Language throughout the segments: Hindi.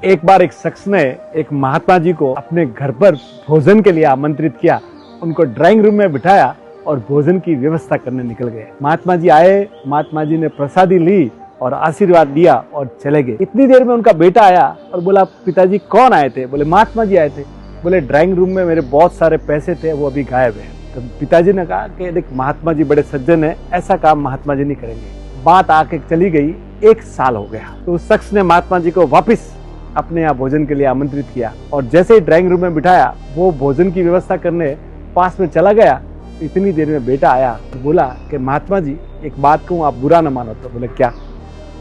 एक बार एक शख्स ने एक महात्मा जी को अपने घर पर भोजन के लिए आमंत्रित किया। उनको ड्राइंग रूम में बिठाया और भोजन की व्यवस्था करने निकल गए। महात्मा जी आए, महात्मा जी ने प्रसादी ली और आशीर्वाद दिया और चले गए। इतनी देर में उनका बेटा आया और बोला, पिताजी कौन आए थे? बोले, महात्मा जी आए थे। बोले, ड्राइंग रूम में मेरे बहुत सारे पैसे थे, वो अभी गायब है। तो पिताजी ने कहा कि देख, महात्मा जी बड़े सज्जन है, ऐसा काम महात्मा जी नहीं करेंगे। बात आके चली गई, 1 साल हो गया। तो उस शख्स ने महात्मा जी को वापिस अपने यहाँ भोजन के लिए आमंत्रित किया और जैसे ही ड्राइंग रूम में बिठाया, वो भोजन की व्यवस्था करने पास में चला गया। इतनी देर में बेटा आया तो बोला कि महात्मा जी, एक बात कहूँ, आप बुरा ना मानो तो। बोले, क्या?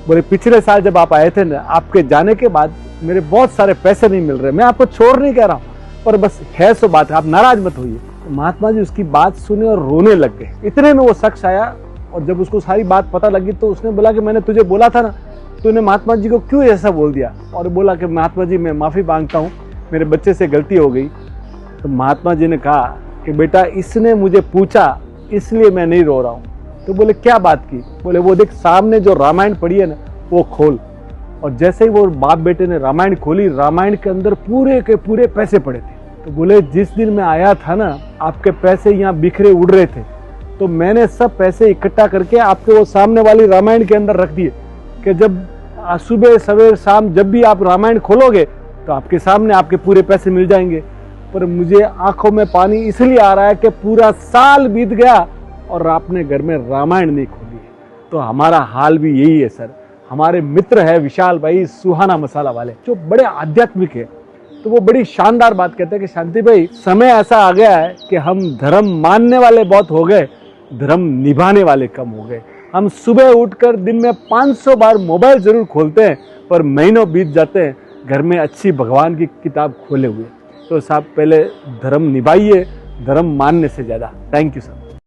बोले, पिछले साल जब आप आए थे ना, आपके जाने के बाद मेरे बहुत सारे पैसे नहीं मिल रहे। मैं आपको छोड़ नहीं कह रहा हूँ, पर बस है सो बात, आप नाराज मत होइए। तो महात्मा जी उसकी बात सुने और रोने लग गए। इतने में वो शख्स आया और जब उसको सारी बात पता लगी तो उसने बोला कि मैंने तुझे बोला था ना, तूने महात्मा जी को क्यों ऐसा बोल दिया? और बोला कि महात्मा जी, मैं माफ़ी मांगता हूँ, मेरे बच्चे से गलती हो गई। तो महात्मा जी ने कहा कि बेटा, इसने मुझे पूछा इसलिए मैं नहीं रो रहा हूँ। तो बोले, क्या बात की? बोले, वो देख, सामने जो रामायण पढ़ी है ना, वो खोल। और जैसे ही वो बाप बेटे ने रामायण खोली, रामायण के अंदर पूरे के पूरे पैसे पड़े थे। तो बोले, जिस दिन मैं आया था ना, आपके पैसे यहाँ बिखरे उड़ रहे थे, तो मैंने सब पैसे इकट्ठा करके आपके वो सामने वाली रामायण के अंदर रख दिए कि जब सुबह सवेर शाम जब भी आप रामायण खोलोगे तो आपके सामने आपके पूरे पैसे मिल जाएंगे। पर मुझे आंखों में पानी इसलिए आ रहा है कि पूरा साल बीत गया और आपने घर में रामायण नहीं खोली। तो हमारा हाल भी यही है सर। हमारे मित्र है विशाल भाई, सुहाना मसाला वाले, जो बड़े आध्यात्मिक है, तो वो बड़ी शानदार बात कहते हैं कि शांति भाई, समय ऐसा आ गया है कि हम धर्म मानने वाले बहुत हो गए, धर्म निभाने वाले कम हो गए। हम सुबह उठकर दिन में 500 बार मोबाइल जरूर खोलते हैं, पर महीनों बीत जाते हैं घर में अच्छी भगवान की किताब खोले हुए। तो साहब, पहले धर्म निभाइए, धर्म मानने से ज़्यादा। Thank you sir.